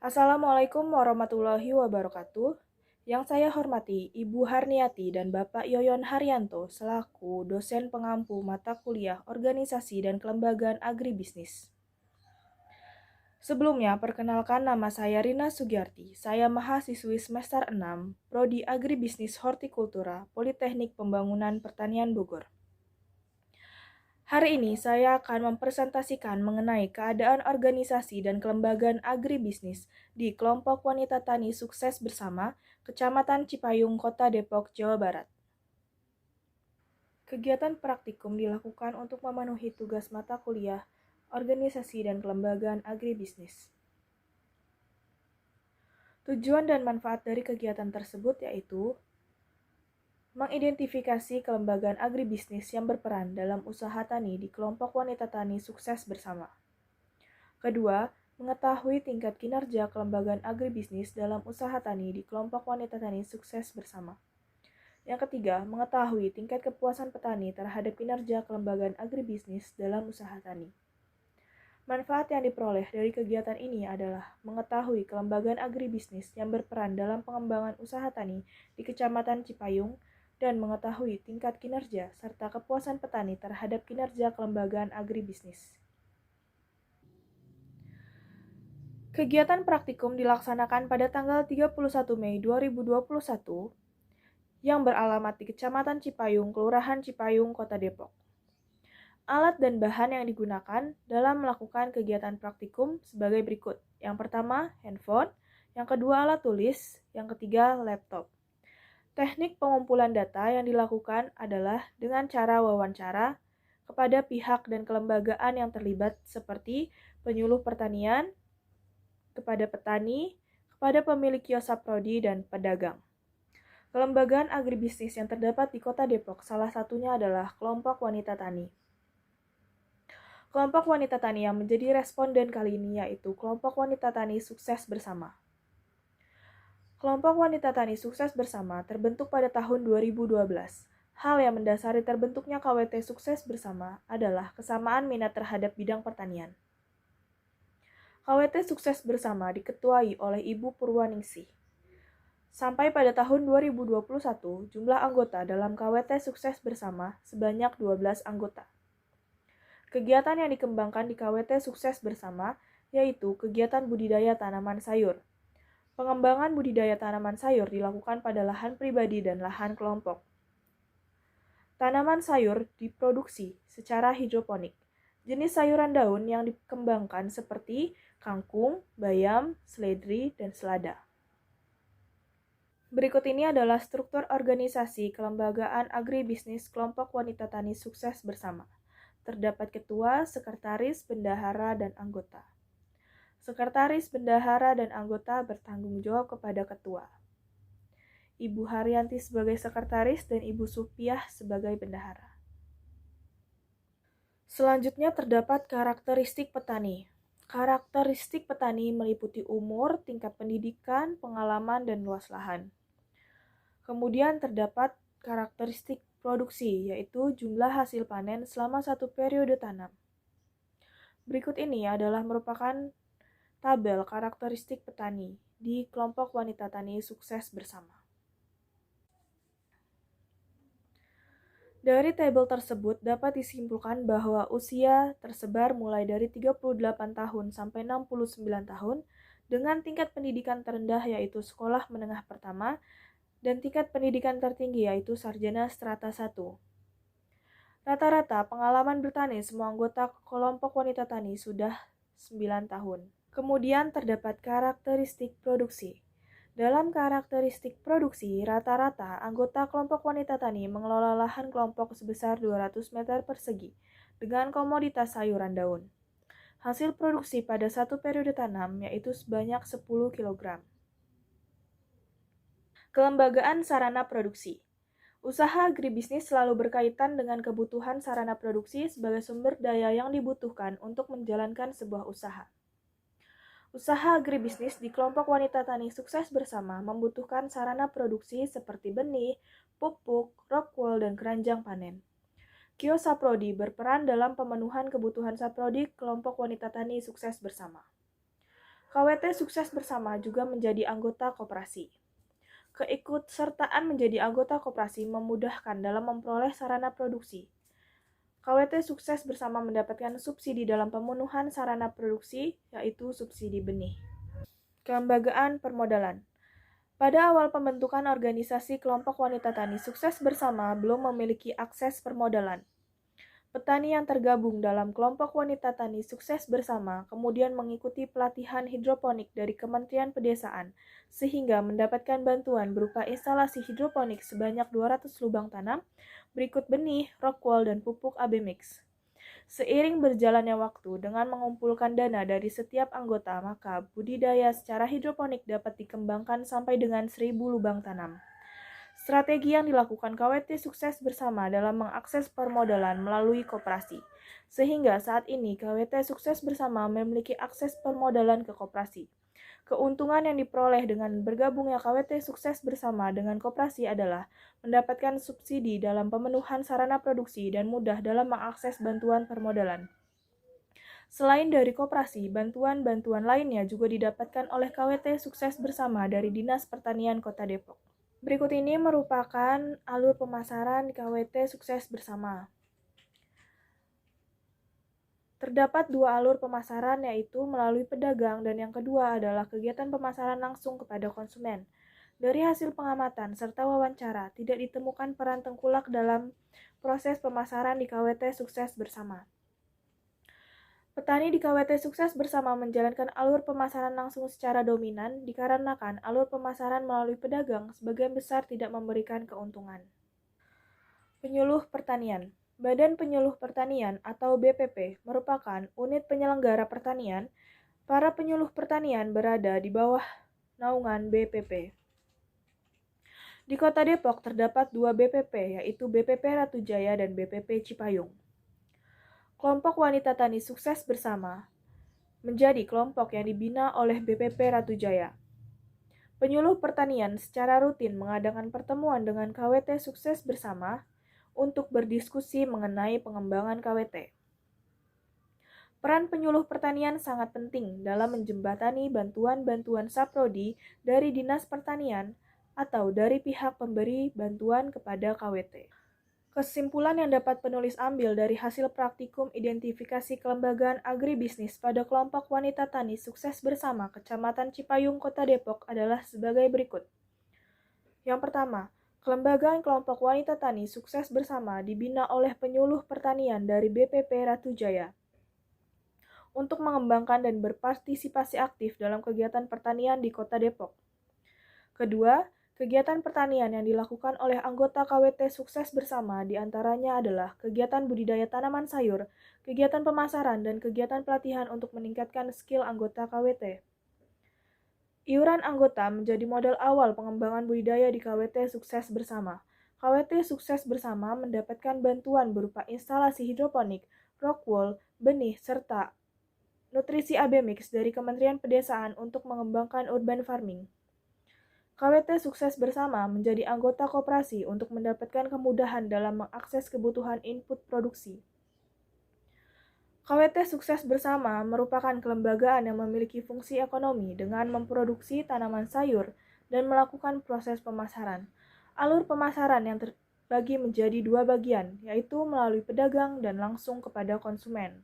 Assalamualaikum warahmatullahi wabarakatuh. Yang saya hormati Ibu Harniati dan Bapak Yoyon Haryanto selaku dosen pengampu mata kuliah Organisasi dan Kelembagaan Agribisnis. Sebelumnya, perkenalkan nama saya Rina Sugiyarti. Saya mahasiswi semester 6, Prodi Agribisnis Hortikultura, Politeknik Pembangunan Pertanian Bogor. Hari ini saya akan mempresentasikan mengenai keadaan organisasi dan kelembagaan agribisnis di kelompok wanita tani sukses bersama Kecamatan Cipayung, Kota Depok, Jawa Barat. Kegiatan praktikum dilakukan untuk memenuhi tugas mata kuliah organisasi dan kelembagaan agribisnis. Tujuan dan manfaat dari kegiatan tersebut yaitu mengidentifikasi kelembagaan agribisnis yang berperan dalam usaha tani di kelompok wanita tani sukses bersama. Kedua, mengetahui tingkat kinerja kelembagaan agribisnis dalam usaha tani di kelompok wanita tani sukses bersama. Yang ketiga, mengetahui tingkat kepuasan petani terhadap kinerja kelembagaan agribisnis dalam usaha tani. Manfaat yang diperoleh dari kegiatan ini adalah mengetahui kelembagaan agribisnis yang berperan dalam pengembangan usaha tani di Kecamatan Cipayung dan mengetahui tingkat kinerja serta kepuasan petani terhadap kinerja kelembagaan agribisnis. Kegiatan praktikum dilaksanakan pada tanggal 31 Mei 2021 yang beralamat di Kecamatan Cipayung, Kelurahan Cipayung, Kota Depok. Alat dan bahan yang digunakan dalam melakukan kegiatan praktikum sebagai berikut. Yang pertama, handphone. Yang kedua, alat tulis. Yang ketiga, laptop. Teknik pengumpulan data yang dilakukan adalah dengan cara wawancara kepada pihak dan kelembagaan yang terlibat seperti penyuluh pertanian, kepada petani, kepada pemilik kios saprodi, dan pedagang. Kelembagaan agribisnis yang terdapat di Kota Depok salah satunya adalah kelompok wanita tani. Kelompok wanita tani yang menjadi responden kali ini yaitu kelompok wanita tani sukses bersama. Kelompok wanita tani sukses bersama terbentuk pada tahun 2012. Hal yang mendasari terbentuknya KWT sukses bersama adalah kesamaan minat terhadap bidang pertanian. KWT sukses bersama diketuai oleh Ibu Purwaningsih. Sampai pada tahun 2021, jumlah anggota dalam KWT sukses bersama sebanyak 12 anggota. Kegiatan yang dikembangkan di KWT sukses bersama yaitu kegiatan budidaya tanaman sayur. Pengembangan budidaya tanaman sayur dilakukan pada lahan pribadi dan lahan kelompok. Tanaman sayur diproduksi secara hidroponik. Jenis sayuran daun yang dikembangkan seperti kangkung, bayam, seledri, dan selada. Berikut ini adalah struktur organisasi kelembagaan agribisnis kelompok wanita tani sukses bersama. Terdapat ketua, sekretaris, bendahara, dan anggota. Sekretaris, bendahara, dan anggota bertanggung jawab kepada ketua. Ibu Haryanti sebagai sekretaris dan Ibu Supiah sebagai bendahara. Selanjutnya terdapat karakteristik petani. Karakteristik petani meliputi umur, tingkat pendidikan, pengalaman, dan luas lahan. Kemudian terdapat karakteristik produksi, yaitu jumlah hasil panen selama satu periode tanam. Berikut ini adalah merupakan tabel karakteristik petani di kelompok wanita tani sukses bersama. Dari tabel tersebut dapat disimpulkan bahwa usia tersebar mulai dari 38 tahun sampai 69 tahun dengan tingkat pendidikan terendah yaitu sekolah menengah pertama dan tingkat pendidikan tertinggi yaitu sarjana strata 1. Rata-rata pengalaman bertani semua anggota kelompok wanita tani sudah 9 tahun. Kemudian terdapat karakteristik produksi. Dalam karakteristik produksi, rata-rata anggota kelompok wanita tani mengelola lahan kelompok sebesar 200 meter persegi dengan komoditas sayuran daun. Hasil produksi pada satu periode tanam yaitu sebanyak 10 kg. Kelembagaan sarana produksi. Usaha agribisnis selalu berkaitan dengan kebutuhan sarana produksi sebagai sumber daya yang dibutuhkan untuk menjalankan sebuah usaha. Usaha agribisnis di kelompok wanita tani sukses bersama membutuhkan sarana produksi seperti benih, pupuk, rock wool, dan keranjang panen. Kios Saprodi berperan dalam pemenuhan kebutuhan saprodi kelompok wanita tani sukses bersama. KWT sukses bersama juga menjadi anggota koperasi. Keikutsertaan menjadi anggota koperasi memudahkan dalam memperoleh sarana produksi. KWT sukses bersama mendapatkan subsidi dalam pemenuhan sarana produksi, yaitu subsidi benih. Kelembagaan permodalan. Pada awal pembentukan organisasi kelompok wanita tani sukses bersama belum memiliki akses permodalan. Petani yang tergabung dalam kelompok wanita tani sukses bersama kemudian mengikuti pelatihan hidroponik dari Kementerian Pedesaan sehingga mendapatkan bantuan berupa instalasi hidroponik sebanyak 200 lubang tanam, berikut benih, rockwool, dan pupuk AB mix. Seiring berjalannya waktu dengan mengumpulkan dana dari setiap anggota, maka budidaya secara hidroponik dapat dikembangkan sampai dengan 1000 lubang tanam. Strategi yang dilakukan KWT sukses bersama dalam mengakses permodalan melalui koperasi. Sehingga saat ini KWT sukses bersama memiliki akses permodalan ke koperasi. Keuntungan yang diperoleh dengan bergabungnya KWT sukses bersama dengan koperasi adalah mendapatkan subsidi dalam pemenuhan sarana produksi dan mudah dalam mengakses bantuan permodalan. Selain dari koperasi, bantuan-bantuan lainnya juga didapatkan oleh KWT sukses bersama dari Dinas Pertanian Kota Depok. Berikut ini merupakan alur pemasaran KWT sukses bersama. Terdapat dua alur pemasaran, yaitu melalui pedagang dan yang kedua adalah kegiatan pemasaran langsung kepada konsumen. Dari hasil pengamatan serta wawancara, tidak ditemukan peran tengkulak dalam proses pemasaran di KWT sukses bersama. Petani di KWT sukses bersama menjalankan alur pemasaran langsung secara dominan dikarenakan alur pemasaran melalui pedagang sebagian besar tidak memberikan keuntungan. Penyuluh Pertanian. Badan Penyuluh Pertanian atau BPP merupakan unit penyelenggara pertanian. Para penyuluh pertanian berada di bawah naungan BPP. Di Kota Depok terdapat dua BPP, yaitu BPP Ratu Jaya dan BPP Cipayung. Kelompok wanita tani sukses bersama menjadi kelompok yang dibina oleh BPP Ratu Jaya. Penyuluh pertanian secara rutin mengadakan pertemuan dengan KWT sukses bersama untuk berdiskusi mengenai pengembangan KWT. Peran penyuluh pertanian sangat penting dalam menjembatani bantuan-bantuan saprodi dari Dinas Pertanian atau dari pihak pemberi bantuan kepada KWT. Kesimpulan yang dapat penulis ambil dari hasil praktikum identifikasi kelembagaan agribisnis pada kelompok wanita tani sukses bersama Kecamatan Cipayung, Kota Depok adalah sebagai berikut. Yang pertama, kelembagaan kelompok wanita tani sukses bersama dibina oleh penyuluh pertanian dari BPP Ratu Jaya untuk mengembangkan dan berpartisipasi aktif dalam kegiatan pertanian di Kota Depok. Kedua, kegiatan pertanian yang dilakukan oleh anggota KWT sukses bersama diantaranya adalah kegiatan budidaya tanaman sayur, kegiatan pemasaran, dan kegiatan pelatihan untuk meningkatkan skill anggota KWT. Iuran anggota menjadi modal awal pengembangan budidaya di KWT sukses bersama. KWT sukses bersama mendapatkan bantuan berupa instalasi hidroponik, rockwool, benih, serta nutrisi AB mix dari Kementerian Pedesaan untuk mengembangkan urban farming. KWT sukses bersama menjadi anggota koperasi untuk mendapatkan kemudahan dalam mengakses kebutuhan input produksi. KWT sukses bersama merupakan kelembagaan yang memiliki fungsi ekonomi dengan memproduksi tanaman sayur dan melakukan proses pemasaran. Alur pemasaran yang terbagi menjadi dua bagian, yaitu melalui pedagang dan langsung kepada konsumen.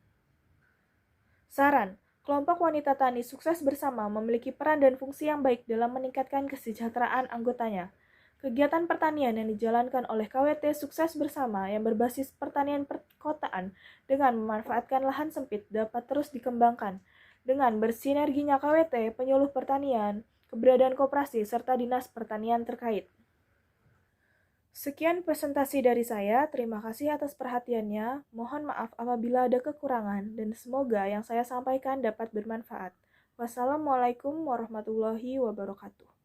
Saran. Kelompok wanita tani sukses bersama memiliki peran dan fungsi yang baik dalam meningkatkan kesejahteraan anggotanya. Kegiatan pertanian yang dijalankan oleh KWT sukses bersama yang berbasis pertanian perkotaan dengan memanfaatkan lahan sempit dapat terus dikembangkan. Dengan bersinerginya KWT, penyuluh pertanian, keberadaan koperasi, serta dinas pertanian terkait. Sekian presentasi dari saya, terima kasih atas perhatiannya, mohon maaf apabila ada kekurangan, dan semoga yang saya sampaikan dapat bermanfaat. Wassalamualaikum warahmatullahi wabarakatuh.